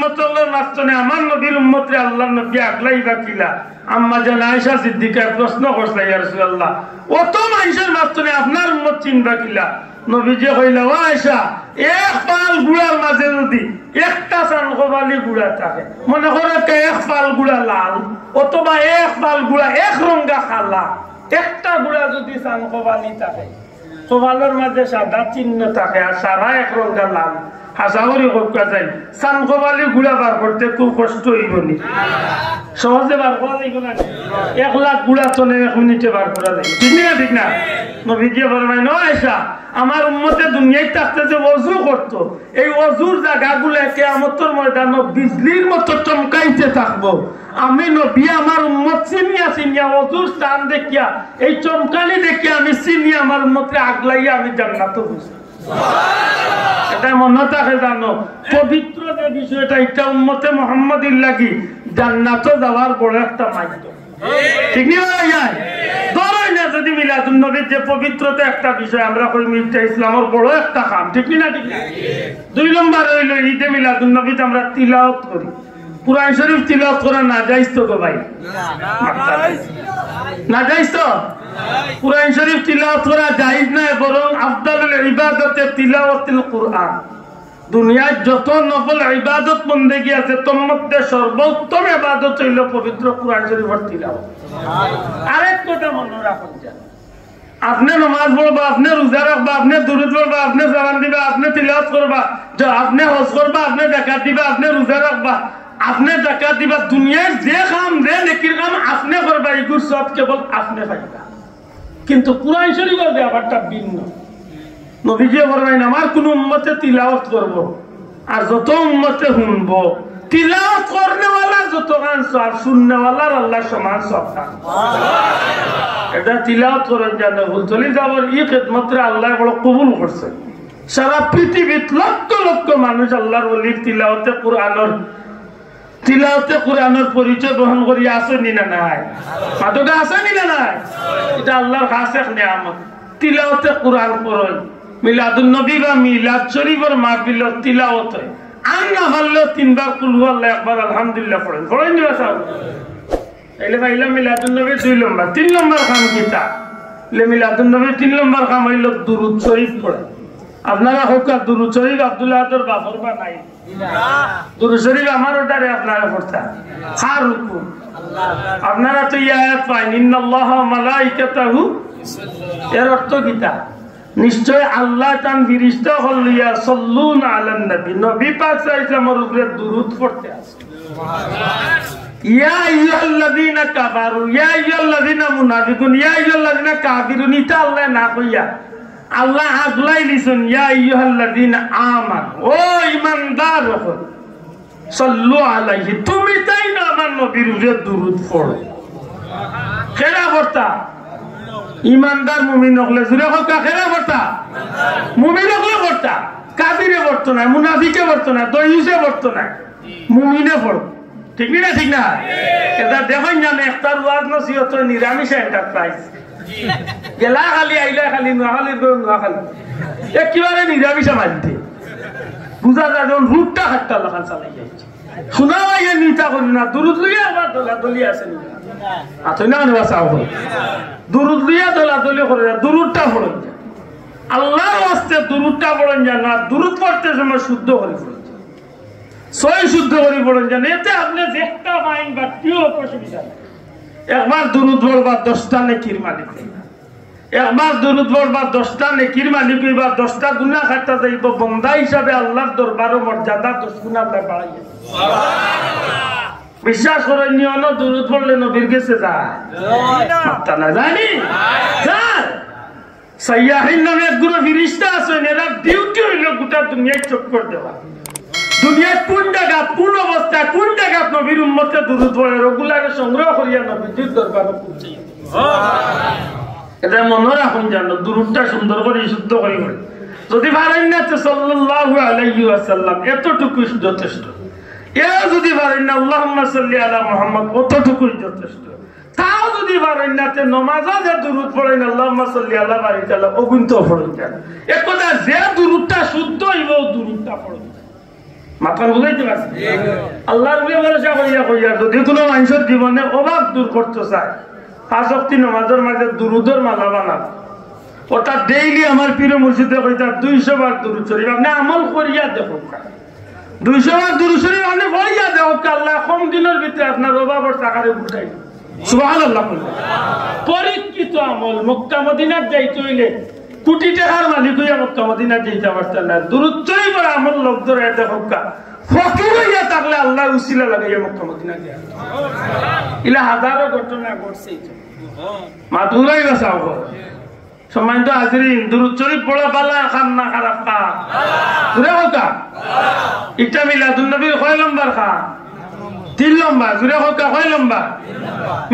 উম্মতের মাঝখানে আমার নবীর উম্মতরে আল্লাহর নবী আগলাইবা কিলা আম্মা জান আয়েশা সিদ্দিকা প্রশ্ন করছে ইয়া রাসূলুল্লাহ অত মানুষের মাঝখানে আপনার উম্মত চিনবা কিলা নবীজি কইলা ও আয়েশা এক পাল গুড়ার মাঝে যদি একটা সানকবালি গুড়া থাকে মনে করো এক পাল গুড়া লাল অথবা এক পাল গুড়া এক রঙা খালা একটা গুড়া যদি সানকবালি থাকে কপালের মাঝে সাদা চিহ্ন থাকে আর সারা এক রঙা লাল হাসাগরি করতে যায় সানকবালি গুড়া বার করতে খুব কষ্ট হইব নি সহজে বার করা যাইব না 1 লাখ গুড়া তো 1 মিনিটে বার করা যায় ঠিক না নবীজি ফরমায় না আয়েশা আমার উম্মতে দুনিয়ায় থাকতে যে ওযু করত এই ওযুর জায়গাগুলো কিয়ামতের ময়দানে বিজলির মতো চমকাইতে থাকবো আমি নবী আমার উম্মত চিনিয়া ওযুর স্থান দেখিয়া এই চমকানি দেখিয়া আমি চিনিয়া আমার উম্মতকে আগলাইয়া আমি জান্নাতে বসি এটা মনে থাকে জানো পবিত্র যে বিষয়টা এটা উম্মতে মুহাম্মাদির লাগি জান্নাতে যাওয়ার বড় একটা মাধ্যম ঠিক না ভাই ধরেন না যদি মিলাদুন নবীর যে পবিত্রতা একটা বিষয় আমরা কই মিল্লা ইসলামের বড় একটা কাম ঠিক না 2 নম্বর হইল ঈদে মিলাদুন নবীতে আমরা তিলাওয়াত করি কুরআন শরীফ তিলাওয়াত করা না জায়েজ তো গো ভাই না জায়েজ তো কুরআন শরীফ তিলাওয়াত করা জায়েজ না বরং আফদালুল ইবাদতে তিলাওয়াতুল কুরআন দুনিয়ার যত নফল ইবাদত বন্দেগী আছে তোর মধ্যে সর্বোত্তম ইবাদত হইল পবিত্র কুরআন শরীফের তিলাওয়াত আরেক কথা মনে রাখুন আপনি নামাজ পড়বা আপনি রোজা রাখবা আপনি দুরূদ পড়বা আপনি সালাম দিবা আপনি তিলাওয়াত করবা আপনি হজ করবা আপনি যাকাত দিবা আপনি রোজা রাখবা আপনি যাকাত দিবা দুনিয়ার যে কাম যে নেকির কাম আপনি করবা এগুলো সব কেবল আপনি পাইবা কিন্তু কুরআন শরীফের ব্যাপারটা ভিন্ন নবীজি ফরমাইন আমার কোন উম্মতে তিলাওয়াত করব আর যত উম্মতে শুনবো তিলাওয়াত করনেওয়ালা যত গান সব শুননেওয়ালার আল্লাহ সমান সব এটা তিলাওয়াত করেন জানে ভুল চলে যাবার এই খিদমতরে আল্লাহ বড় কবুল করছে সারা পৃথিবীত লক্ষ লক্ষ মানুষ আল্লাহর ওলির তিলাওয়াতে কুরআনের পরিচয় বহন করি আসেনি না নাই মাদকা আসেনি না নাই এটা আল্লাহর খাস এক নিয়ামত তিলাওয়াতে কুরআন পড়েন মিলাদুন নবী বা মিলাদ শরীফের মাহফিলের তিলাওয়াত হয় আর না পারলেও 3 বার কুল হুয়াল্লাহ একবার আলহামদুলিল্লাহ পড়েন দিবা সাহেব এলে ভাইলা মিলাদুন নবী 2 নম্বর 3 নম্বর কাম কিতা লে মিলাদুন নবী 3 নম্বর কাম হইল দুরূদ শরীফ পড়া আপনারা হোক দুরূদ শরীফ আব্দুল্লাহ আদর বাফর বা নাই দুরূদ শরীফ আমার ওটারে আপনারা পড়তা খার হুকুম আপনারা তো এই আয়াত পাইন ইন্নাল্লাহা ওয়া মালাইকাতাহু এর অর্থ কিতা নিশ্চয় আল্লাহ তান ফেরেশতা হলিয়া সাল্লুনা আলান নবী নবী পাক সাল্লাল্লাহু উপরে দুরূদ পড়তে আছে ইয়া আইয়ুহাল্লাযীনা কাফারু ইয়া আইয়ুহাল্লাযীনা মুনাফিকুন ইয়া আইয়ুহাল্লাযীনা কাফিরুন ইতা আল্লাহ না কইয়া আল্লাহ আগলাই লিসন ইয়া আইয়ুহাল্লাযীনা আমানু ও ঈমানদার হল সাল্লু আলাইহি তুমি তাই না আমার নবীর উপরে দুরূদ পড়ো কেরা পড়তা ইমানদার মুমিন হলে জুরে হোক কেরা পড়তা মুমিন হলে পড়তা কাফিরে পড়তো না মুনাফিকে পড়তো না দয়ুসে পড়তো না মুমিনে পড়ো ঠিক না এটা দেখেন জানে একটা ওয়াজ নসিহত নিরামিষ এন্টারপ্রাইজ গেলা খালি আইলা খালি নোয়াখালী একেবারে নিরামিষে মানতে বুঝা যায় যখন রূপটা হাটটা লেখান চালাই যাচ্ছে শোনা ভাইয়া নিতা করি না দুরুদ লইয়া আবার দলাদলি আছে আতই না চাও দুরুদ লইয়া দলাদলি করে না দুরুদটা পড়েন যা আল্লাহর ওয়াস্তে দুরুদটা পড়েন যা না দুরুদ পড়তে সময় শুদ্ধ করে পড়েন সই শুদ্ধ করে পড়েন যান এতে আপনি একটা মাইন বা কেউ অসুবিধা নেই একবার দুরুদ পড়বা 10টা নেকির মালিক হইবা একবার দুরুদ পড়বা 10টা নেকির মালিক হইবা 10টা গুনাহ কাটা যাইব বান্দা হিসাবে আল্লাহর দরবারে মর্যাদা 10 গুণ আল্লাহ বাড়াইয়া সুবহানাল্লাহ বিশ্বাস করেন নিয়ন দুরুদ পড়লে নবীর কাছে যায় মাত্তা না জানি যায় সাইয়াহিন নামে এক গুরু ফেরেশতা আছেন এরা ডিউটি হইল গোটা দুনিয়ায় চক্কর দেওয়া দুনিয়ার কোন জায়গা কোন অবস্থা কোন জায়গা নবীর উম্মতে দুরূদ পড়ে ওগুলাকে সংগ্রহ করিয়া নবীর দরবারে পৌঁছাইয়া এটা মনে রাখুন জানো দুরূদটা সুন্দর করে শুদ্ধ করে পড়ে যদি পারেন না তো সাল্লাল্লাহু আলাইহি ওয়াসাল্লাম এতটুকু যথেষ্ট এ যদি পারেন না আল্লাহুম্মা সাল্লি আলা মুহাম্মদ অতটুকুই যথেষ্ট তাও যদি পারেন না তে নামাজে যে দুরূদ পড়েন আল্লাহুম্মা সাল্লি আলা বারিকাল্লাহ ওগুন তো পড়েন এক কথা যে দুরূদটা শুদ্ধ হইব দুরূদটা পড়েন মাথা বুঝাইতে পারছি আল্লাহর উপরে ভরসা করিয়া কইয়া যদি কোনো মানুষের জীবনে অভাব দূর করতে চায় 5 ওয়াক্ত নামাজের মাঝে দুরুদের মালা বানাবো অর্থাৎ ডেইলি আমার প্রিয় মসজিদে কইতা 200 বার দুরুদ শরীফ আপনি আমল করিয়া দেখুন 200 বার দুরুদ শরীফ আপনি করিয়া দেখুন আল্লাহ কম দিনের ভিতরে আপনার অভাবর টাকারে উঠাই সুবহানাল্লাহ পরীক্ষিত আমল মক্কা মদিনার যাইতে হইলে কোটি টাকার মালিক হইয়া মক্কা মদিনার যাইতে পারতেন না দুরুদ শরীফের আমল লোক ধরে দেখুন ফকির হইয়া থাকলে আল্লাহ উসিলা লাগাইয়া মক্কা মদিনা যায় ইলা হাজারো ঘটনা ঘটছে মা দূরাই বাঁচাও সম্মানিত হাজিরিন দুরূদ শরীফ পড়া বালা খান না খারাপ খা জুড়ে হোকা এটা মিলাদুন নবীর কয় নম্বর খা 3 নম্বর জুড়ে হোকা কয় নম্বর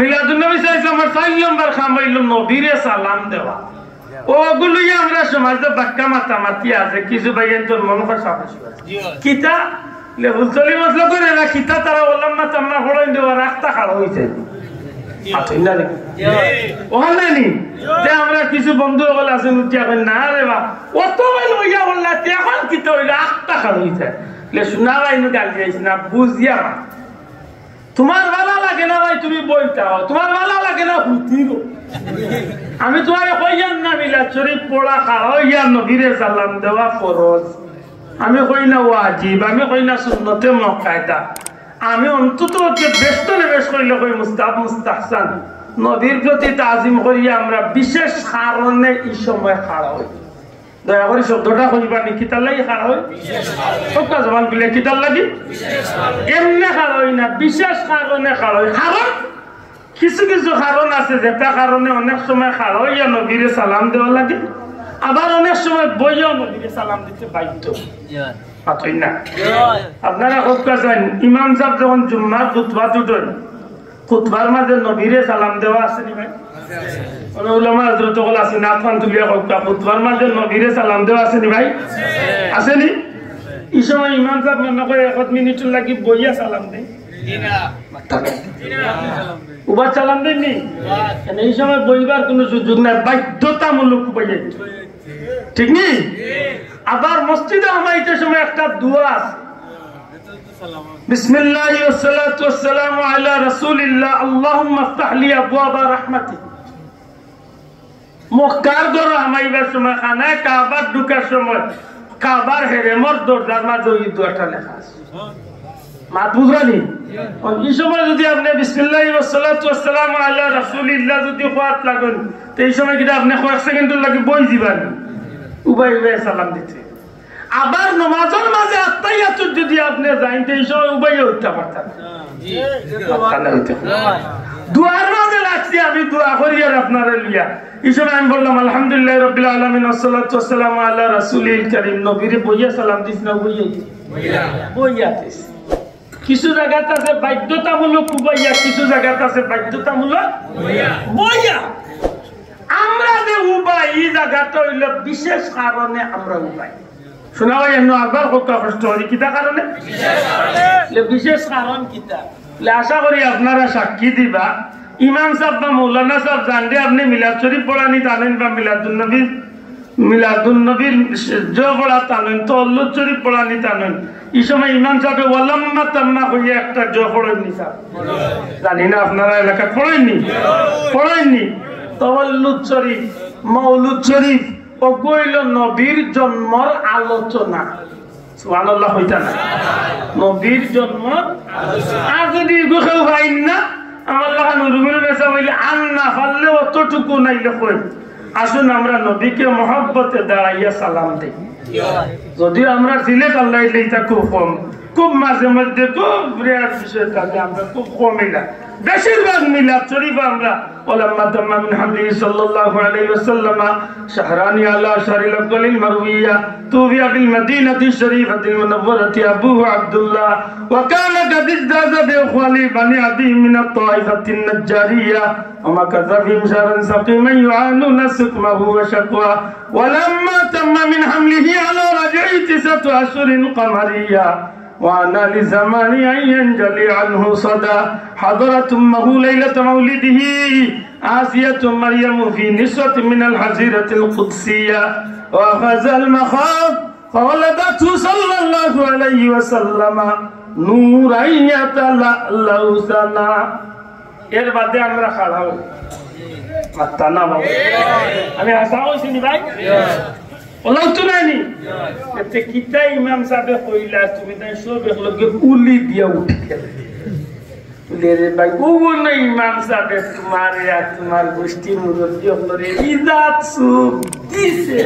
মিলাদুন নবী সাল্লাল্লাহু আলাইহি 4 নম্বর খা মাইলুম নবীরে সালাম দেওয়া ওগুলোই আমরা সমাজে বাক্কা মাতা মাতি আছে কিছু ভাইয়ের তোর মন কষ্ট কিতা লেবুল চলি মতলব করে না কিতা তারা বললাম না তোমরা হড়াই দেওয়া রাস্তা খাড়া হইছে আমরা কিছু বন্ধু আছেন না রে বা অত লইয়া বললা এখন কিতা হইলে 8 টাকা হইছে শোনা ভাই গাল দিয়েছি না বুঝিয়া তোমার ভালো লাগে না ভাই তুমি বইতাও তোমার ভালো লাগে না হুতিরো আমি তোমার কইয়ান না মিলাদ শরীফ পড়া খাওয়া নবীরে সালাম দেওয়া ফরজ আমি কই না ওয়াজিব আমি কই না সুন্নতে মুআক্কাদা আমি অন্তত ব্যস্ত নিবেশ করিলে কই মুস্তাহাব মুস্তাহসান নবীর প্রতি তাজিম করিয়া আমরা বিশেষ কারণে এই সময় খাড়া হই দয়া করে শব্দটা কইবা নি কিতার লাগি খাড়া হই সবটা জবান বিলে কিতার লাগি এমনি খাড়া হই না বিশেষ কারণে খাড়া হই কারণ কিছু কিছু কারণ আছে যেটা কারণে অনেক সময় খাড়া হইয়া নবীরে সালাম দেওয়া লাগে আবার অনেক সময় বইয়া নবীরে সালাম দিতে বাধ্য না আপনারা ইমাম সাহেব যখন জুম্মার খুতবা দুটোন খুতবার মাঝে নবীরে সালাম দেওয়া আছে নি ভাই উলামা হযরত কল আছে না আফান তুলিয়া খুতবার মাঝে নবীরে সালাম দেওয়া আছে নি ভাই আছে নি এই সময় ইমাম সাহেব মনে করে 1 মিনিট লাগি বইয়া সালাম দেয় উবার সালাম দেননি এই সময় বইবার কোনো সুযোগ নাই বাধ্যতামূলক বইয়া ঠিক নেই আবার মসজিদে আমাইতে সময় একটা দোয়া আছে বিসমিল্লাহি ওয়াসসালাতু ওয়াসসালামু আলা রাসূলিল্লাহ আল্লাহুম্মা ইফতাহ লি আবওয়াবা রাহমাতিক মক্কার ঘর আমাইবার সময় খানায় কাবার ঢোকার সময় কাবার হেরেমর দরজার মাঝে ওই দোয়াটা লেখা আছে মা বুঝরানি এই সময় যদি আপনি বিসমিল্লাহি ওয়াসসালাতু ওয়াসসালামু আলা রাসূলিল্লাহ যদি কোয়াত লাগুন তো এই সময় কি আপনি কয়েক সেকেন্ডের লাগি বই দিবেন উবাই উবাই সালাম দিতে আবার নামাজের মাঝে আত্তাহিয়াতুত যদি আপনি যাইতে এই সময় উবাই উঠতে পারতেন দুয়ার মাঝে লাগছি আমি দোয়া করি আর আপনারা লিয়া এই সময় আমি বললাম আলহামদুলিল্লাহ রাব্বিল আলামিন ওয়াসসালাতু ওয়াসসালামু আলা রাসূলিল কারীম নবীরে বইয়া সালাম দিস না বইয়া দিস কিছু জায়গাতে আছে বাধ্যতামূলক উবাইয়া কিছু জায়গাতে আছে বাধ্যতামূলক বইয়া আমরা যে উবাই এই জায়গাটা হইল বিশেষ কারণে আমরা উবাই শোনা ভাই এমন আবার কষ্ট হলি কিতা কারণে বিশেষ কারণ কিতা আশা করি আপনারা সাক্ষী দিবা ইমাম সাহেব বা মৌলানা সাহেব জানলে আপনি মিলাদ শরীফ পড়ানি জানেন বা মিলাদুন নবীর পড়া জানেন তো অল্লুদ শরীফ পড়ানি জানেন এই সময় ইমাম সাহেব ওয়ালাম্মা তাম্মা হইয়া একটা পড়েননি স্যার জানি না আপনারা এলাকা পড়েননি তাওয়াল্লুদ শরীফ মাউলুদ শরীফ ওগুলো নবীর জন্মর আলোচনা সুবহানাল্লাহ হইতা না নবীর জন্ম আর যদি কেউ পাইন না আমার লাগা নুরুল বেসা হইলে আন্না ফাললে অতটুকু নাইলে কই আসুন আমরা নবীকে মহব্বতে দাঁড়াইয়া সালাম দেই যদিও আমরা সিলেট আল্লাহ এটা খুব মাঝে মধ্যে খুব রেয়ার বিষয় থাকে আমরা খুব কমই না বেশিরভাগ মিলাদ শরীফ আমরা ওলাম্মা তাম্মা মিন হামদিহি সাল্লাল্লাহু আলাইহি ওয়াসাল্লাম শাহরানি আলা শারিল আফদালিল মারউইয়া তুবিয়া বিল মদিনাতি শরীফাতিল মুনাওয়ারাতি আবুহু আব্দুল্লাহ ওয়া কানা কাদ ইজাযা বি খালি বানি আদি মিন আত-তাইফাতিন নাজ্জারিয়া ওয়া মা কাযাবি শারান সাকিমান yu'anuna sukmahu wa shaqwa ওয়ালাম্মা তাম্মা মিন হামলিহি আলা রাজ'i 9 আশহুরিন কামারিয়া وأنا لزمان أن ينجلي عنه صدى حضرت أمه ليلة مولده آسية مريم في نسوة من الحزيرة القدسية وأخذ المخاض فولدته صلى الله عليه وسلم نورا يتلألأ سنا এর বাদে আমরা খাড়া হই মাত্তা না বাবা আমি আশা কইছি নি ভাই ওলাও তো নাইনি এতে কিতা ইমাম সাহেব কইলা তুমি তাই সব একলগে উলি দিয়া উঠে গেলে লেরে ভাই কোন না ইমাম সাহেব তোমার গোষ্ঠী মুরব্বি হলরে ইজাত সুখ দিছে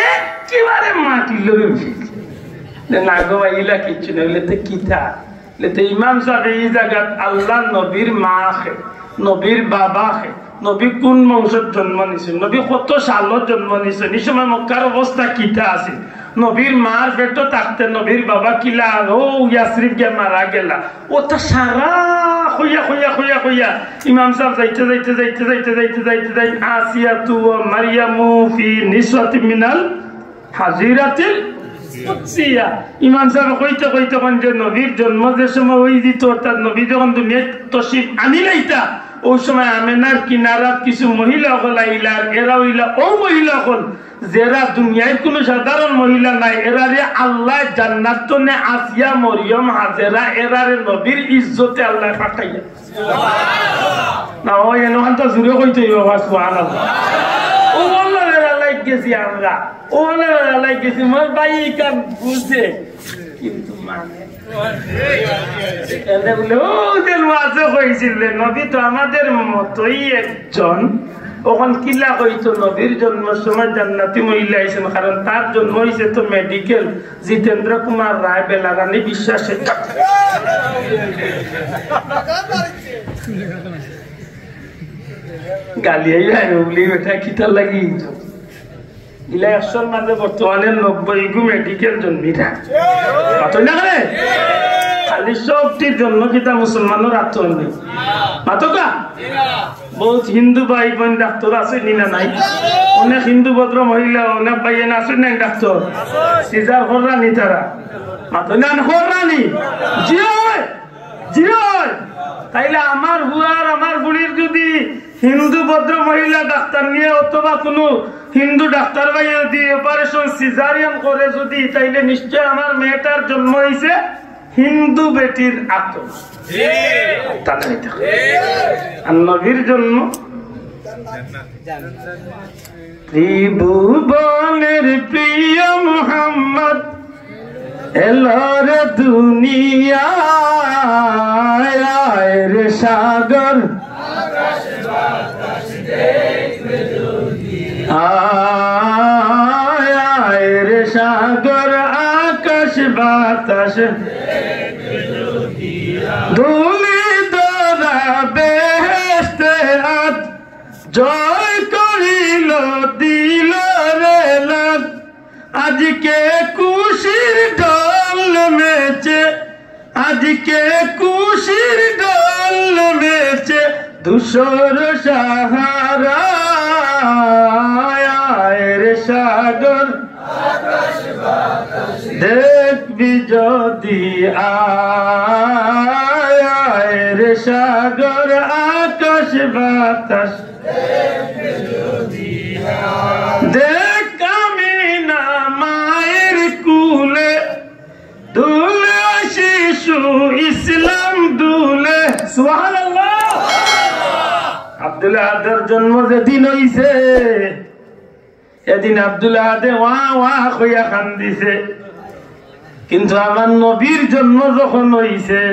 একেবারে মাটি লগে উঠেছে না গো ভাই ইলা কিছু না লেতে কিতা লেতে ইমাম সাহেব এই জায়গা আল্লাহ নবীর মা আছে নবীর বাবা আছে নবী কোন বংশত জন্ম নিছে নবী কত সালত জন্ম নিছে নিসময় মক্কার অবস্থা কিতা আছে নবীর মার পেট থাকতে নবীর বাবা কিলা ও ইয়াসরিফ গে মারা গেলা ও তা সারা হইয়া ইমাম সাহেব যাইতে আসিয়াতু ওয়া মারইয়ামু ফি নিসওয়াতি মিনাল হাজিরাতিল কুদসিয়া ইমাম সাহেব কইতে কোন যে নবীর জন্ম যে সময় হই দিত অর্থাৎ নবী যখন দুনিয়ায় তশরিফ আনিলাইতা ওই সময় আমেনার কিনারাত কিছু মহিলা হল আইলার এরা হইলা ও মহিলা হল যারা দুনিয়ায় কোনো সাধারণ মহিলা নাই এরারে আল্লাহ জান্নাত নে আসিয়া মরিয়ম হাজেরা এরারে নবীর ইজ্জতে আল্লাহ পাঠাইয়া না ও এনহান তো জুরে কইতে হইবা সুবহানাল্লাহ ও আল্লাহ লাইক গেছি আমরা ও আল্লাহ লাইক গেছি মোর ভাই কাম বুঝে কিন্তু মানে নবী তো আমাদের মতই একজন ওখান কিলা কইতো নবীর জন্মের সময় জান্নাতি মহিলা আইছেন কারণ তার জন্ম হয়েছে তো মেডিকেল জিতেন্দ্র কুমার রায় বেলারানী বিশ্বাসের গালিয়াই উগলি বেটা কিতা লাগি ইলা 100 মাঝে বর্তমানে 90 গু মেডিকেল জন্মিরা খালি সবটির জন্ম কিতা মুসলমানের আত্ম নেই মাতকা বহুত হিন্দু ভাই বোন ডাক্তার আছে নিনা নাই অনেক হিন্দু ভদ্র মহিলা অনেক ভাইয়েন আছে না ডাক্তার সিজার হররানি তারা মাতনা হররানি জিও তাইলে আমার হুয়ার আমার বুড়ির যদি হিন্দু ভদ্র মহিলা ডাক্তার নিয়ে অথবা কোনো হিন্দু ডাক্তার ভাই যদি অপারেশন সিজারিয়ান করে যদি তাইলে নিশ্চয় আমার মেয়েটার জন্ম হয়েছে হিন্দু বেটির আত্ম আর নবীর জন্ম ত্রিভুবনের প্রিয় মুহাম্মদ এলোর দুনিয়ায় সাগর রে সাগর আকাশ বাতাস ধুলি দরা বেহেশতে আজ জয় করিল দিল রে লাগ আজকে খুশির ডল মেচে আজকে খুশির ডল মেচে ধূসর সাহারা রে সাগর দেখবি যদি আয় রে সাগর আকাশ বাতাস দেখ আমি না মায়ের কুলে দুলে শিশু ইসলাম দুলে সুবহানাল্লাহ আব্দুল আহাদের জন্ম যেদিন হইছে এদিন আব্দুল আহাদে ওয়া কইয়া কান্দিছে কিন্তু আমার নবীর জন্ম যখন হইছে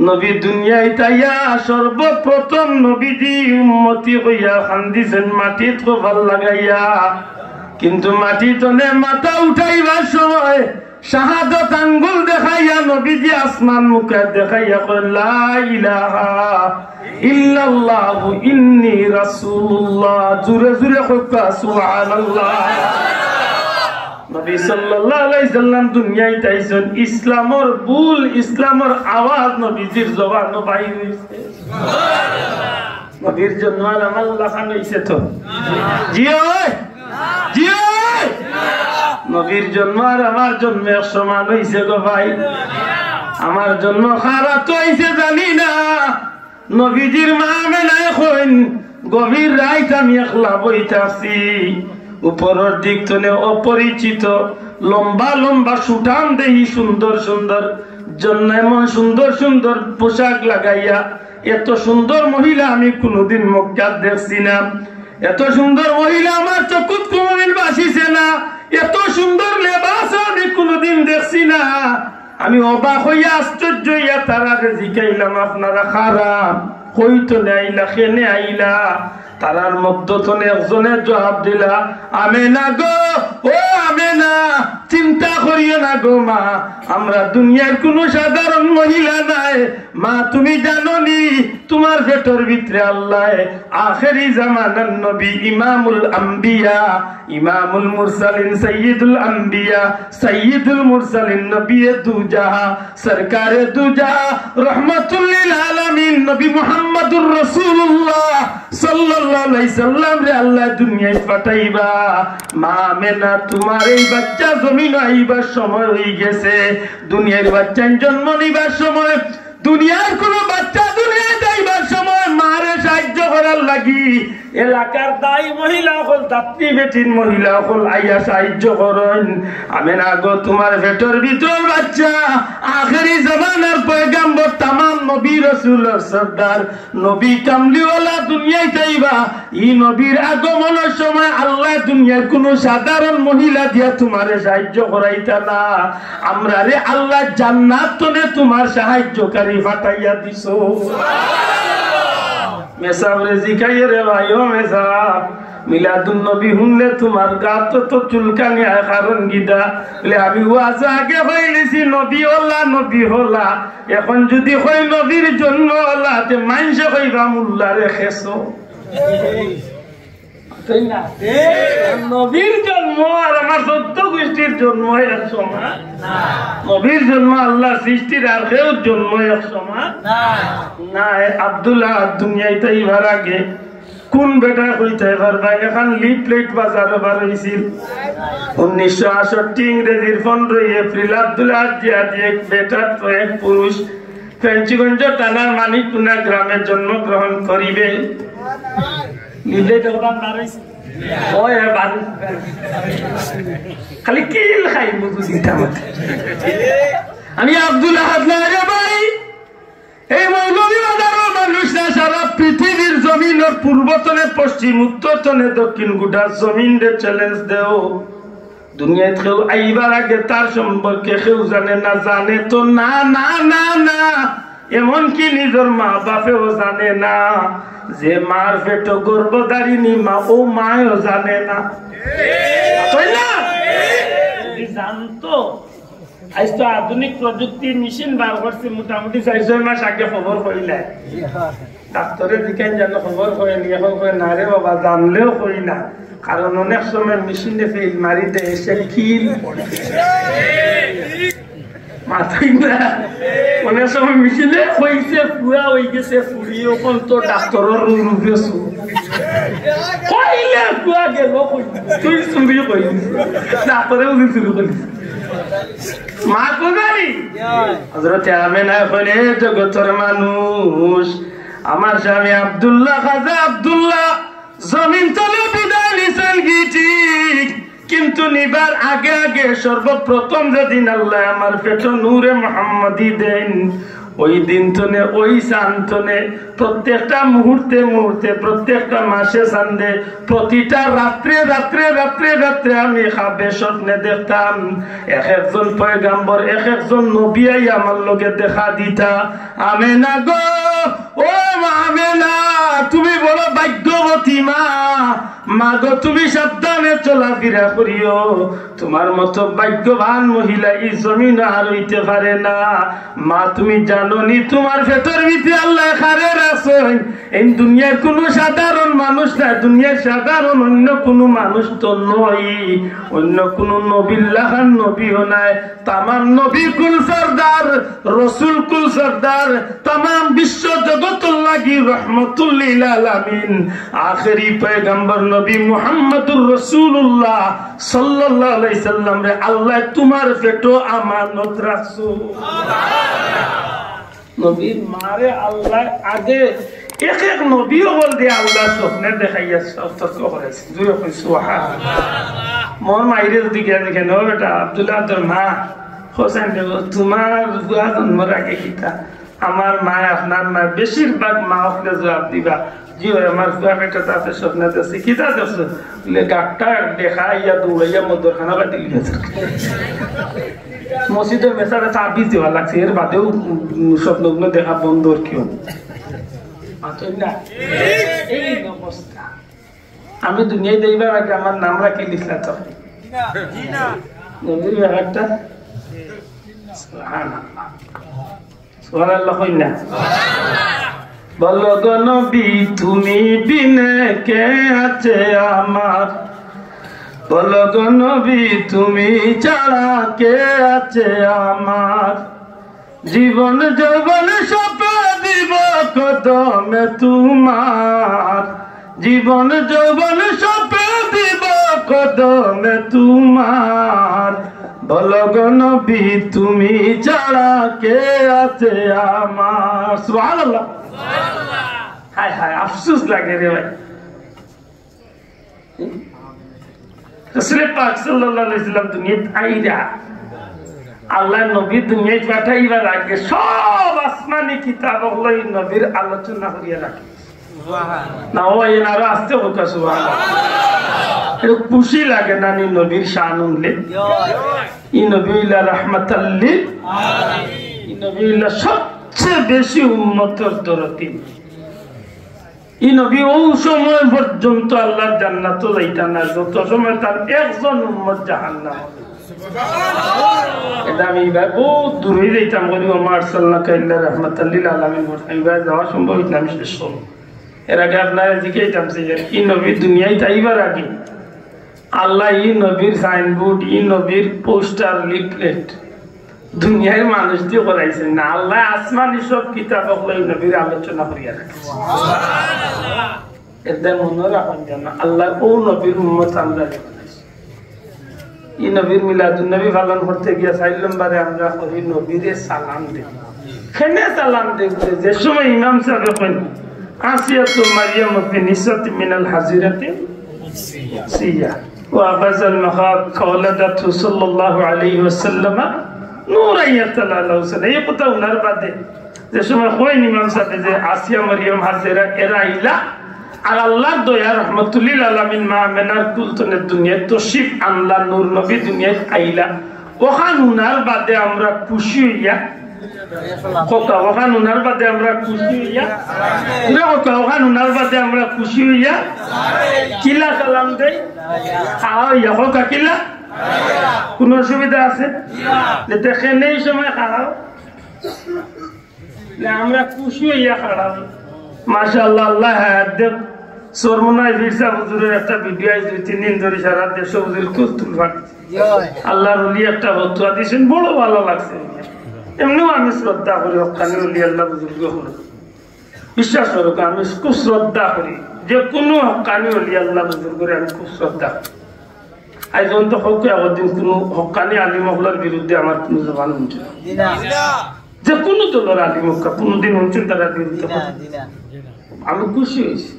নবী দুনিয়ায় তাইয়া সর্বপ্রথম নবীজি উম্মতি হইয়া কান্দিছেন মাটিত কপাল লাগাইয়া কিন্তু মাটি তনে মাথা উঠাইবার সময় শাহাদত আঙ্গুল দেখাইয়া নবীজি আসমান মুখে দেখাইয়া কয় লা ইলাহা ইল্লাল্লাহু ইন্নী রাসূলুল্লাহ জোরে জোরে কইবা সুবহানাল্লাহ নবী সাল্লাল্লাহু আলাইহি সাল্লাম দুনিয়ায় তাইছেন ইসলামের বুল ইসলামের আওয়াজ নবীজির জবান বাইর হইছে সুবহানাল্লাহ নবীর জন্ম আল্লাহ খান হইছে তো জিও নবীর জন্ম আর আমার জন্ম এক সমান হইছে গো ভাই আমার জন্ম খারাপ তো হইছে জানি না নবীজির মা মেলায় কইন গভীর রাত আমি একলা বইতাছি উপরের দিক তনে অপরিচিত লম্বা লম্বা সুঠাম দেহি সুন্দর সুন্দর জন্য এমন সুন্দর সুন্দর পোশাক লাগাইয়া এত সুন্দর মহিলা আমি কোনোদিন মক্কাত দেখছি না এত সুন্দর মহিলা আমার চকুত কোনোদিন বাসিছে না এত সুন্দর লেবাস আমি কোনোদিন দেখছি না আমি অবাক হইয়া আশ্চর্য হইয়া তারা জিকাইলাম আপনারা খারাপ কইতো আইলা খেনে আইলা তারার মধ্যে একজনের জবাব দিলা আমেনা গো ও আমেনা চিন্তা করিও না গো মা আমরা দুনিয়ার কোন সাধারণ মহিলা নাই মা তুমি জানো নি তোমার পেটের ভিতরে আল্লাহ আখেরি জামানার নবী ইমামুল আম্বিয়া ইমামুল মুরসালিন সাইয়্যিদুল আম্বিয়া সাইয়্যিদুল মুরসালিন নবী দুজাহা সরকারে দুজাহা রহমাতুল লিল আলামিন নবী মুহাম্মদুর রাসূলুল্লাহ সাল্লাল্লাহু আলাইহি সাল্লাম রে আল্লাহ দুনিয়ায় পাঠাইবা মা আমেনা তোমার এই বাচ্চা জমিন আইবার সময় হয়ে গেছে দুনিয়ার বাচ্চা জন্ম নিবার সময় দুনিয়ার কোন বাচ্চা দুনিয়ায় যাইবার সময় মারে সাহায্য করার লাগি এলাকার দায়ী মহিলা হল দাত্রী বেটিন মহিলা হল আইয়া সাহায্য করেন আমি না গো তোমার ভেতর ভিতর বাচ্চা আখেরি জামানার পয়গাম্বর তামাম নবী রাসূলের সরদার নবী কামলিওয়ালা দুনিয়ায় যাইবা এই নবীর আগমনের সময় আল্লাহ দুনিয়ার কোন সাধারণ মহিলা দিয়া তোমারে সাহায্য করাইতা না আমরা রে আল্লাহ জান্নাত তনে তোমার সাহায্যকারী ফাটাইয়া দিছো মেসাব রে জিকাইয়ে রে ভাইও মেসাব মিলাদুন নবী হুনলে তোমার গাত তো চুলকানি আয় কারণ গিদা বলে আমি ওয়াজ আগে হইলেছি নবী হলা এখন যদি হই নবীর জন্য হলা তে মাইনসে কইবা মুল্লারে খেছো তাই না নবীর জন্ম আর আমার 14 গোষ্ঠীর জন্ম এক সমান না নবীর জন্ম আল্লাহ সৃষ্টির আর কেউ জন্ম এক সমান না আব্দুল্লাহ দুনিয়ায় তাইবার আগে কোন বেটা কইতে পারবা এখন লিফলেট বাজারে বার হইছিল 1968 ইংরেজির 15 এপ্রিল আব্দুল্লাহ এক বেটা তো এক পুরুষ ফেঞ্চিগঞ্জ থানার মানিকপুনা গ্রামে জন্মগ্রহণ করিবে খালি কিল খাই আমি আব্দুল্লাহ ভাই এই মৌলভী বাজারের মানুষরা সারা পৃথিবীর জমিনের পূর্বতনে পশ্চিম উত্তরতনে দক্ষিণ গোটা জমিন রে চ্যালেঞ্জ দেও দুনিয়ায় কেউ আইবার আগে তার সম্পর্কে কেউ জানে না জানে তো না না না না এমনকি নিজের মা বাপেও জানে না যে মার পেট গর্ভধারিণী মা ও মাও জানে না জানতো আজ তো আধুনিক প্রযুক্তি মেশিন বার করছে মোটামুটি 4-6 মাস আগে খবর কইলে ডাক্তারে দিকেন জানো খবর কইনি এখন কই না রে বাবা জানলেও কই না কারণ অনেক সময় মেশিনে ফেল মারি দেয় এসে কিল মাথায় না অনেক সময় মেশিনে হইছে পুরা হয়ে গেছে ফুরিয়ে ওখান তো ডাক্তারের রূপে কইলে পুরা গেল তুই শুনবি কই ডাক্তারে শুরু করিস মা কোথায় হযরত আমেনা বলে জগতের মানুষ আমার স্বামী আব্দুল্লাহ খাজা আব্দুল্লাহ জমিন তলে বিদায় নিছেন ঠিক কিন্তু নিবার আগে আগে সর্বপ্রথম যেদিন আল্লাহ আমার পেট নূরে মুহাম্মদী দেন ওই দিন তনে ওই শান্তনে প্রত্যেকটা মুহূর্তে মুহূর্তে প্রত্যেকটা মাসে সান্দে প্রতিটা রাত্রে রাত্রে রাত্রে রাত্রে আমি খাবে স্বপ্নে দেখতাম এক একজন পয়গাম্বর এক একজন নবী আমার লগে দেখা দিতা আমেনা গো ও আমেনা তুমি বড় ভাগ্যবতী মা গো তুমি সাবধানে চলাফেরা করিও তোমার মতো ভাগ্যবান মহিলা এই জমিন আর হইতে পারে না মা তুমি জানো নি তোমার ভেতর ভিতরে আল্লাহ খারে রাখছেন এই দুনিয়ার কোন সাধারণ মানুষ না দুনিয়ার সাধারণ অন্য কোন মানুষ তো নয় অন্য কোন নবিল্লাহান নবীও নাই তামাম নবী কুল সরদার রসুল কুল সরদার তামাম বিশ্ব জগতুল লাগি রহমতুল লিল আলামিন আখেরি পয়গম্বর নবী মুহাম্মদুর রাসূলুল্লাহ সাল্লাল্লাহু আলাইহি সাল্লাম রে আল্লাহ তোমার পেটো আমানত রাখছো সুবহানাল্লাহ নবীর মারে আল্লাহ আগে এক এক নবী বল দিয়ে আল্লাহ স্বপ্নে দেখাইয়া সতর্ক করাইছে জুড়ে কইছো মোর মাইরে যদি গিয়া দেখে নো বেটা আব্দুল্লাহ তোর মা হোসেন দেব তোমার বুয়া জন্মর আগে কিতা আমার মা আপনার মা বেশিরভাগ মা হলে জবাব দিবা জি আমার বুয়া বেটা তাতে স্বপ্নে দেখছি কিতা দেখছো বলে ডাক্তার দেখাইয়া দৌড়াইয়া মদর খানা বাদি লিয়েছে মসজিদের মেসারে চাবি দেওয়া লাগছে এর বাদেও স্বপ্নগুলো দেখা বন্ধ কেউ আমি দুনিয়ায় দেখবার আগে আমার নাম রাখি লিখলা তো নবীর ব্যাপারটা সুবহানাল্লাহ কই না বলো গো নবী তুমি বিনে কে আছে আমার বলো গো নবী তুমি ছাড়া কে আছে আমার জীবন যৌবন সপে দিব কদমে তোমার জীবন যৌবন সপে দিব কদমে তোমার বলো গো নবী তুমি ছাড়া কে আছে আমার সুবহানাল্লাহ হায় হায় আফসোস লাগে রে ভাই রাসূল পাক সাল্লাল্লাহু আলাইহি ওয়াসাল্লাম দুনিয়াতে আইরা আল্লাহ নবী দুনিয়ায় পাঠাইবার আগে সব আসমানি কিতাব হলো এই নবীর আলোচনা করিয়া রাখে না ওই আরো আসতে হোক সুবহানাল্লাহ খুশি লাগে না নি নবীর শান উনলে এই নবী ইলা রাহমাতাল লিল আলামিন এই নবী ইলা সবচেয়ে বেশি উম্মতের দরদি এই নবী ওই সময় পর্যন্ত আল্লাহর জান্নাতে যাইতা না যত সময় তার একজন উম্মত জাহান্নাম এটা আমি বহুত দূরে যাইতাম বলি ওমা আরসালনাকা ইল্লা রাহমাতাল লিল আলামিন এইবার যাওয়া সম্ভব হইত না আমি শেষ করব এর আগে আপনারা জিজ্ঞাসা যে এই নবী দুনিয়ায় তাইবার আগে আল্লাহ এই নবীর সাইনবোর্ড এই নবীর পোস্টার লিফলেট দুনিয়ার মানুষ দিয়ে করাইছেন না আল্লাহ আসমানি সব কিতাব এই নবীর আলোচনা করিয়া রাখছে এতে মনে রাখুন যেন আল্লাহ ও নবীর উম্মত আমরা এই নবীর মিলাদুন নবী পালন করতে গিয়া 4 নম্বরে আমরা করি নবীরে সালাম দেই কেনে সালাম দেই যে সময় ইমাম সাহেব কইন আসিয়াতু মারইয়াম ফিনিসাত মিনাল হাজিরাতি সিয়া ওয়া বাযাল মাখাব কওলাদাতু সাল্লাল্লাহু আলাইহি ওয়াসাল্লাম নূরাইয়াতাল আলাউসান এই কথা উনার বাদে যে সময় কইন ইমাম সাহেব যে আসিয়া মারইয়াম হাজিরা এরাইলা আর আল্লাহ দয়া রহমাতুল্লিল আলামিন মা মেনার কুলতনের দুনিয়া তশরিফ আনলা নূর নবী দুনিয়ায় আইলা ওখান উনার বাদে আমরা খুশি হইয়া কোকা ওখান উনার বাদে আমরা খুশি হইয়া কোকা ওখান উনার বাদে আমরা খুশি হইয়া কিলা সালাম দেই ইয়া কোকা কিলা কোন অসুবিধা আছে দেখেন এই সময় খারাপ আমরা খুশি হইয়া খারাপ মাশাআল্লাহ আল্লাহ হায়াত সরমনাই ভিসা হুজুরের একটা ভিডিও আইছে 2-3 দিন ধরে সারা দেশে হুজুর কুতুল ফাটছে আল্লাহর ওলি একটা ফতোয়া দিয়েছেন বড় ভালো লাগছে এমনিও আমি শ্রদ্ধা করি হক্কানি ওলি আল্লাহ বুজুর্গ হল বিশ্বাস করো আমি খুব শ্রদ্ধা করি যে কোনো হক্কানি ওলি আল্লাহ বুজুর্গরে আমি খুব শ্রদ্ধা করি আজ পর্যন্ত হোক একদিন কোনো হক্কানি আলিম হলার বিরুদ্ধে আমার কোনো জবান উঠছে না যে কোনো দলের আলিম হক্কা কোনোদিন উঠছেন তারা বিরুদ্ধে আমি খুশি হয়েছি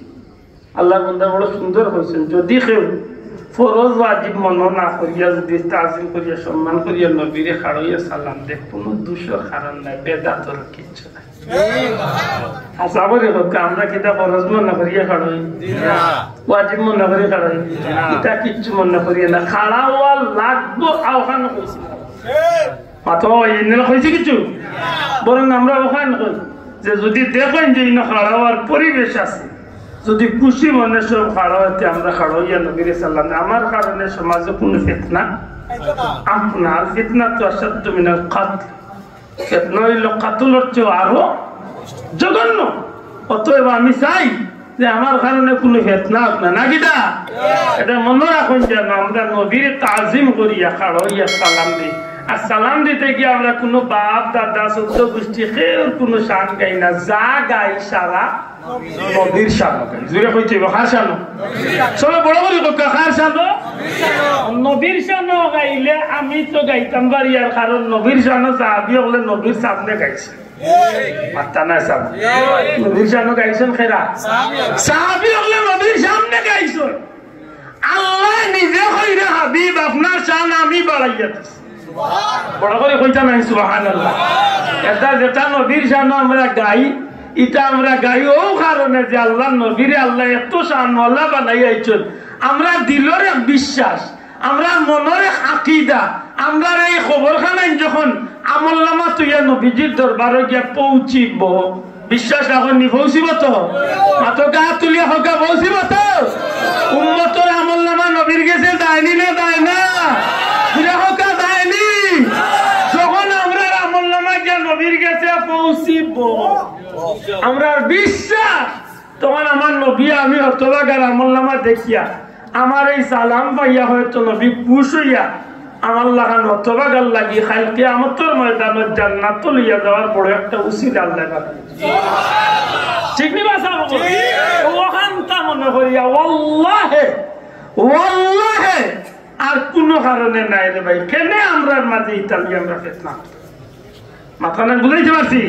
আল্লাহ বন্ধা বড় সুন্দর হয়েছেন যদি কেউ ফরজ ওয়াজিব মনে না করিয়া যদি তাজিম করিয়া সম্মান করিয়া নবীরে খাড়াইয়া সালাম দেখ কোনো দোষের কারণ নাই বেদাতর কিচ্ছু নাই আসাবরে হোক আমরা কিতা ফরজ মনে করিয়া খাড়াই ওয়াজিব মনে করিয়া খাড়াই এটা কিচ্ছু মনে করিয়া না খাড়াওয়া লাগবো আওখানে কইছি মাত্র এনে হয়েছে কিছু বরং আমরা ওখানে কই যে যদি দেখেন যে খাড়াওয়ার পরিবেশ আছে যদি খুশি মনে সব খাড়াইতে আমরা খাড়াইয়া নবীর সাল্লাম আমার কারণে সমাজে কোনো ফিতনা আপনার ফিতনা তো আসাদ্দু মিনাল কাতল ফিতনা হইল কাতলের চেয়ে আরো জঘন্য অতএব আমি চাই যে আমার কারণে কোনো ফিতনা আপনার না কিটা এটা মনে রাখুন যেন আমরা নবীর তাজিম করিয়া খাড়াইয়া সালাম দিই আর সালাম দিতে গিয়ে আমরা কোনো বাপ দাদা চৌদ্দ গোষ্ঠী কেউ কোনো শান গাই না যা গাই সারা নবীর শান গাই জুড়ে কইতে কার শান সবাই বড় বড় কার শান নবীর শান গাইলে আমি তো গাইতাম বাড়ি আর কারণ নবীর শান সাহাবী হলে নবীর সামনে গাইছে মাত্তা না সাহেব নবীর সামনে গাইছেন খেরা সাহাবী হলে নবীর সামনে গাইছেন আল্লাহ নিজে কইরা হাবিব আপনার শান আমি বাড়াইয়াতেছি বড় করে কইতা নাই সুবহানাল্লাহ এটা যেটা নবীর শান আমরা গাই এটা আমরা গাই ও কারণে যে আল্লাহ নবীরে আল্লাহ এত শানওয়ালা বানাইয়াছেন আমরা দিলরে বিশ্বাস আমরা মনের আকীদা আমরা এই খবরখানা যখন আমলনামা তুইয়া নবীজির দরবারে গিয়া পৌঁছিব বিশ্বাস এখন নি পৌঁছিব তো মাতো গা তুলিয়া হকা পৌঁছিব তো উম্মতের আমলনামা নবীর কাছে যায়নি না যায় না পুরা হকা যায়নি যখন আমরা আমলনামা গিয়া নবীর কাছে পৌঁছিব আমরা বিশ্বাস তখন আমার নবী আমি হতবাগার আমলনামা দেখিয়া আমার এই সালাম পাইয়া হয়তো নবী খুশ হইয়া আমার লাগান হতবাগার লাগি খাইলকে আমতর ময়দানের জান্নাত লইয়া যাওয়ার বড় একটা উসিলা আল্লাহ বানাই ঠিক নি বাসা ওখানটা মনে করিয়া ওয়াল্লাহে ওয়াল্লাহে আর কোনো কারণে নাই রে ভাই কেনে আমরার মাঝে ইতালি আমরা ফেতনা মাথা না বুঝাইতে পারছি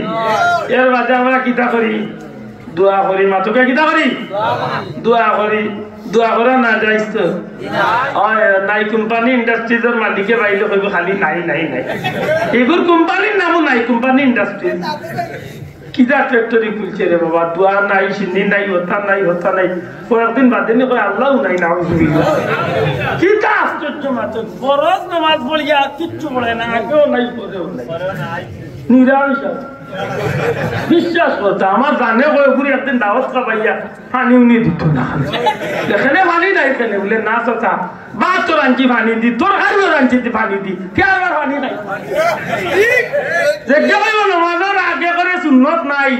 এর মাঝে আমরা কিতা করি দোয়া করি মাতকে কিতা করি দোয়া করি দোয়া করা না যাইস তো নাই কোম্পানি ইন্ডাস্ট্রিজের মালিকে বাইলে কইব খালি নাই নাই নাই এগুর কোম্পানির নামও নাই কোম্পানি ইন্ডাস্ট্রিজ কিতা ফ্যাক্টরি খুলছে রে বাবা দোয়া নাই সিন্নি নাই হতা নাই কয়েকদিন বাদে নি কয় আল্লাহও নাই নাউজুবিল্লাহ কিতা আশ্চর্য মাত্র ফরজ নামাজ পড়িয়া কিচ্ছু পড়ে না আগেও নাই পরেও নাই নিরাশ বিশ্বাস করতো আমার জানে কয়েকগুলি একদিন দাওয়াত খাবাইয়া পানি উনি দিত না এখানে পানি নাই এখানে বলে না চাচা বা তোর আনছি পানি দি তোর হারিও আনছি পানি দি কে আমার পানি নাই যে কইব নমাজের আগে করে সুন্নত নাই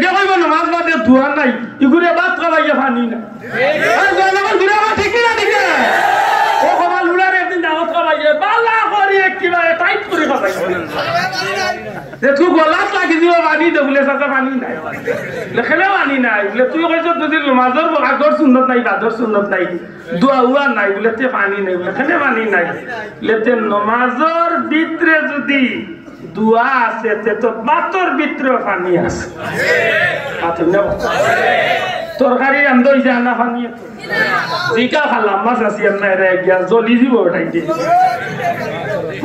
যে কইব নমাজ বাদে ধোয়া নাই ইগুরে বাদ খাবাইয়া পানি না ঠিক না ঠিক না ও কমাল উলার একদিন দাওয়াত খাবাইয়া বালা করে কিবা টাইট করে খাবাই যে তুই গলাত লাগি দিব পানি দে বলে চাচা পানি নাই লেখেলে পানি নাই বলে তুই কইছ যদি নমাজের আগর সুন্নত নাই বাদর সুন্নত নাই দোয়া উয়া নাই বলে তে পানি নাই লেখেলে পানি নাই লেতে নমাজের ভিতরে যদি দোয়া আছে তে তো বাতর ভিতরে পানি আছে পানি না তরকারি রান্ধ হইছে না পানি জিকা খালাম মাছ আছে না রে গিয়া জলি দিব ওটাই দি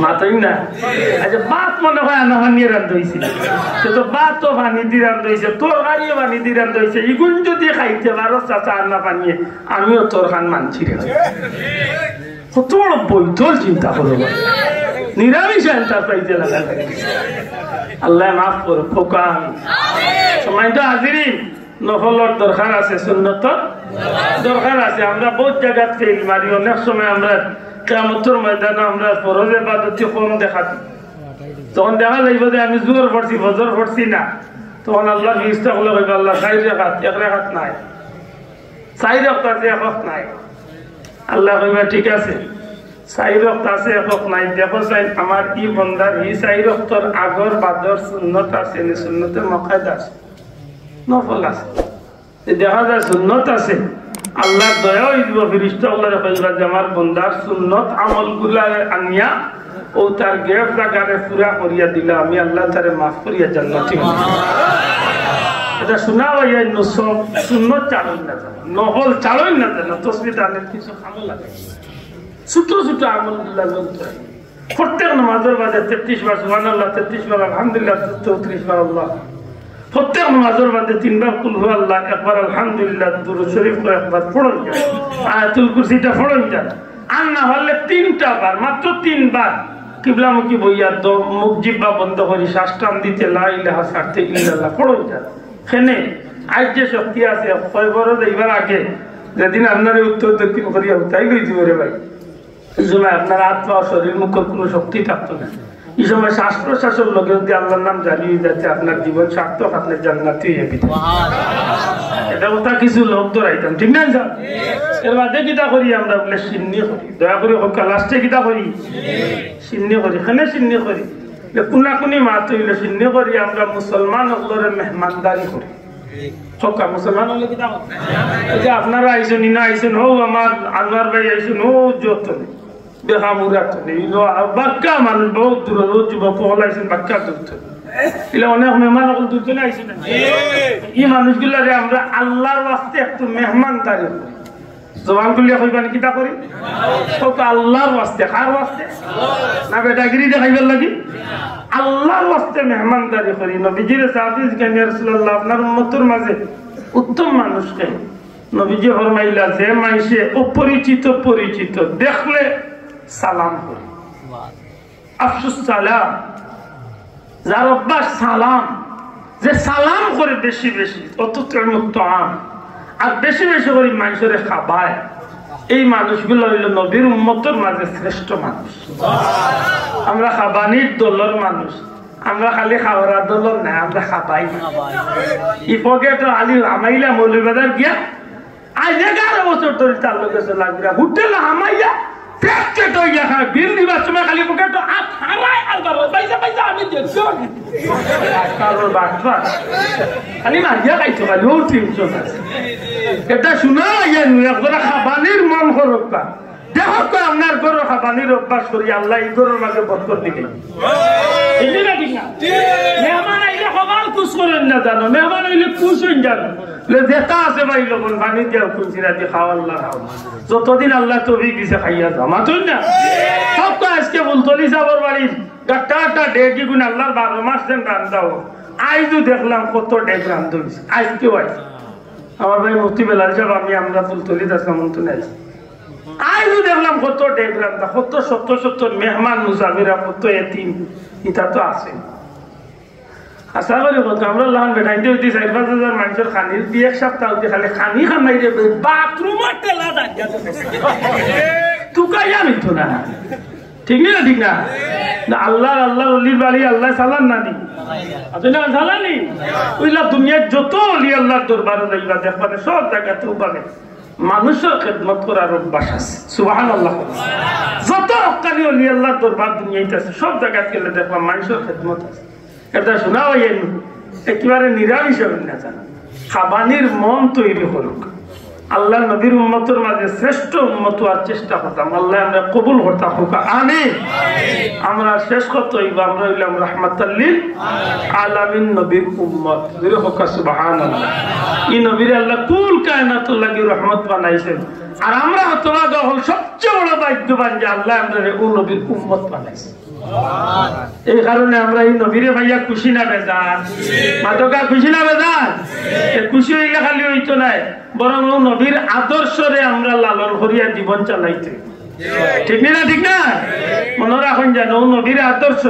মাতই না আচ্ছা বাত মনে হয় না পানি রান্ধ হইছে তো বাতও পানি দি রান্ধ হইছে তরকারিও পানি দি রান্ধ হইছে ইগুন যদি খাইতে পারো চাচা না পানি আমিও তোর খান মানছি রে কত বড় বৈধল চিন্তা করো নিরামিষ এন্টারপ্রাইজে লাগা আল্লাহ মাফ করো খোকা সময় তো হাজিরিন নফলর দরকার আছে সুন্নতর দরকার আছে আমরা বহুত জায়গা ফেল মারি অনেক সময় আমরা কিয়ামতের ময়দানে আমরা ফরজ ইবাদত কম দেখাতি তখন দেখা যাইব যে আমি জোর পড়ছি ফজর পড়ছি না তখন আল্লাহ ফিরিস্তা গুলো কইবে আল্লাহ 4 রাকাত 1 রাকাত নাই 4 রাকাত আছে 1 রাকাত নাই আল্লাহ কইবে ঠিক আছে 4 রাকাত আছে 1 রাকাত নাই দেখো চাই আমার ই বান্দার ই 4 রাকাতের আগর বাদর সুন্নত আছে নি সুন্নতের মুকাদ্দাস আছে নফল আছে দেখা যায় সুন্নত আছে আল্লাহ দয়া হইব ফেরেশতা আল্লাহর কইবা যে আমার বান্দার সুন্নত আমলগুলা আনিয়া ও তার গেফ জায়গারে পুরা করিয়া দিলা আমি আল্লাহ তারে মাফ করিয়া জান্নাতি এটা শোনা হইয়া নসব সুন্নত চালুই না জানা নফল চালুই না জানা তাসবিহ দানের কিছু আমল লাগে ছোট ছোট আমলগুলা লইতে প্রত্যেক নামাজের বাদে 33 বার সুবহানাল্লাহ 33 বার আলহামদুলিল্লাহ 34 বার আল্লাহ প্রত্যেক নামাজের মধ্যে 3 বার কুল হু আল্লাহ একবার আলহামদুলিল্লাহ দুরূদ শরীফ করে একবার পড়ুন যায় আয়াতুল কুরসিটা পড়ুন যায় আর না হলে 3টা বার মাত্র 3 বার কিবলামুখী বইয়া তো মুখ জিহ্বা বন্ধ করি শ্বাস টান দিতে লা ইলাহা ইল্লাল্লাহ পড়ুন যায় এখানে আজ যে শক্তি আছে কয় বড় এইবার আগে যেদিন আপনার উত্তর দক্ষিণ করিয়া উঠাই লই দিব রে ভাই এই সময় আপনার আত্মা শরীর মুখের কোনো শক্তি থাকতো না এই সময় শ্বাস প্রশ্বাসের লোকে যদি আল্লাহর নাম জানিয়ে যাচ্ছে আপনার জীবন সার্থক আপনার জান্নাতি হয়ে যাবে এটা কথা কিছু লোক ধরাইতাম ঠিক না স্যার এর বাদে কিতা করি আমরা বলে সিন্নি করি দয়া করে হোক লাস্টে কিতা করি সিন্নি করি এখানে সিন্নি করি কোনা কোনি মাত হইলে সিন্নি করি আমরা মুসলমান হকলের মেহমানদারি করি সকা মুসলমান হলে কিতা যে আপনারা আইসেন না আইসেন হো আমার আনোয়ার ভাই আইসেন হো যত বেহামুরাত বাক্কা মানুষ বহুত দূর যুবক পলাইছেন বাক্কা দূর এলে অনেক মেহমান সকল দুজনে আইসি না এই মানুষগুলারে আমরা আল্লাহর ওয়াস্তে একটু মেহমানদারি করি জবান খুলিয়া কইবানি কিতা করি তো আল্লাহর ওয়াস্তে কার ওয়াস্তে না বেটাগিরি দেখাইবার লাগি আল্লাহর ওয়াস্তে মেহমানদারি করি নবীজির সাহাবী কেন রাসূলুল্লাহ আপনার উম্মতের মাঝে উত্তম মানুষকে নবীজি ফরমাইলা যে মাইসে অপরিচিত পরিচিত দেখলে সালাম করে আফসুস সালাম যার অভ্যাস সালাম যে সালাম করে বেশি বেশি অতুত্তমুক্ত আম আর বেশি বেশি করে মানুষের খাবায় এই মানুষগুলো হইল নবীর উম্মতের মাঝে শ্রেষ্ঠ মানুষ আমরা খাবানির দলের মানুষ আমরা খালি খাওয়ার দলের না আমরা খাবাই ইপকে তো আলি আমাইলা মৌলবাজার গিয়া আজ 11 বছর ধরে তার লোকের লাগবে হোটেল আমাইয়া পেটে তো গিয়া বিল দিবার সময় খালি পকে তো আট হারাই আলবার পয়সা পয়সা আমি দেখছো কারোর বাটবা খালি মারিয়া খাইছো খালি ওর 300 আছে এটা শুনা ইয়া একবার খাবানির মন করবা দেখো তো আপনার গরু খাবানির অভ্যাস করি আল্লাহ এই গরুর মাঝে বরকত দিবে এই না ঠিক না মেহমান আইলে খাবার খুশ করেন না জানো মেহমান আইলে খুশ হইন জানো যেটা আছে ভাই লোকন পানি দিয়ে খুঁজিরা দিয়ে খাওয়া আল্লাহ যতদিন আল্লাহ তৌফিক দিছে খাইয়া যা মাতুন না সব তো আজকে বুলতলি যাবার বাড়ির গাটা ডেকি গুণ আল্লাহর 12 মাস দেন রান্দাও আইজও দেখলাম কত ডেক রান্ধা হয়েছে আজকেও আইছে আমার ভাই মুফতি বেলাল সাহেব আমরা বুলতলি আসলাম তো নাই আইজও দেখলাম কত ডেক রান্ধা কত শত মেহমান মুসাফিরা কত এতিম এটা তো আছে আশা করি কত আমরা লাহান বেটাইতে হইতে 4-5 হাজার মানুষের খানির দিয়ে এক সপ্তাহ হইতে খালি খানি খামাই রে বাথরুমের তেলা দাঁড়িয়ে তুকাইয়া নিত না ঠিক না ঠিক না আল্লাহ অলির বাড়ি আল্লাহ সালান নানি আপনি সালানি ওইলা দুনিয়ার যত অলি আল্লাহর দরবারে যাইবা দেখবানে সব জায়গাতে পাবে মানুষের খেদমত করার অভ্যাস আছে সুবহানাল্লাহ যত হক্কানি অলি আল্লাহর দরবার দুনিয়াতে আছে সব জায়গাতে গেলে দেখবা মানুষের খেদমত আছে এটা শোনা হয় একেবারে নিরামিষ হবেন না জানা খাবানির মন তৈরি করুক আল্লাহ নবীর উম্মতের মাঝে শ্রেষ্ঠ উম্মত হওয়ার চেষ্টা করতাম আল্লাহ আমরা কবুল করতাম আমিন আমরা শেষ করতে হইব আমরা হইলাম রাহমাতাল লিল আলামিন নবীর উম্মত জোরে হোক সুবহানাল্লাহ এই নবীর আল্লাহ কুল কায়নাতুল লাগি রহমত বানাইছেন আর আমরা হতভাগা হল সবচেয়ে বড় ভাগ্যবান যে আল্লাহ আমরা ও নবীর উম্মত বানাইছে এই কারণে আমরা এই নবীরে ভাইয়া খুশি না বেজার মাতকা খুশি না বেজার খুশি হইলে খালি হইতো নাই বরং ও নবীর আদর্শরে আমরা লালন করিয়া জীবন চালাইতে ঠিক না ঠিক না মনে রাখুন যেন ও নবীর আদর্শ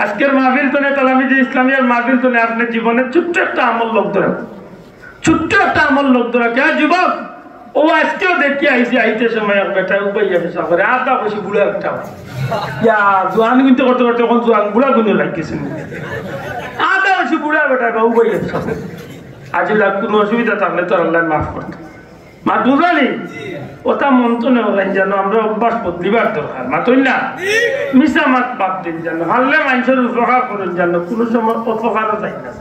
আজকের মাহফিল তোনে তালামিজে ইসলামিয়ার মাহফিল তোনে আপনার জীবনের ছোট্ট একটা আমল লোক ধরা ছোট্ট একটা আমল লোক ধরা কে যুবক ও আজকেও দেখি আইসি আইতে সময় বেটা উপাইয়া পেশা করে আদা বসে বুড়া একটা জোয়ান কিন্তু করতে করতে এখন জোয়ান বুড়া গুনে লাগতেছে আদা বসে বুড়া বেটা বা উপাইয়া পেশা আজ কোনো অসুবিধা থাকলে তো আল্লাহ মাফ করতে মা বুঝালি ওটা মন তো নেই যেন আমরা অভ্যাস বদলিবার দরকার মাতই না মিশা মাত বাদ দিন যেন হারলে মানুষের উপকার করেন যেন কোনো সময় অপকারও যায় না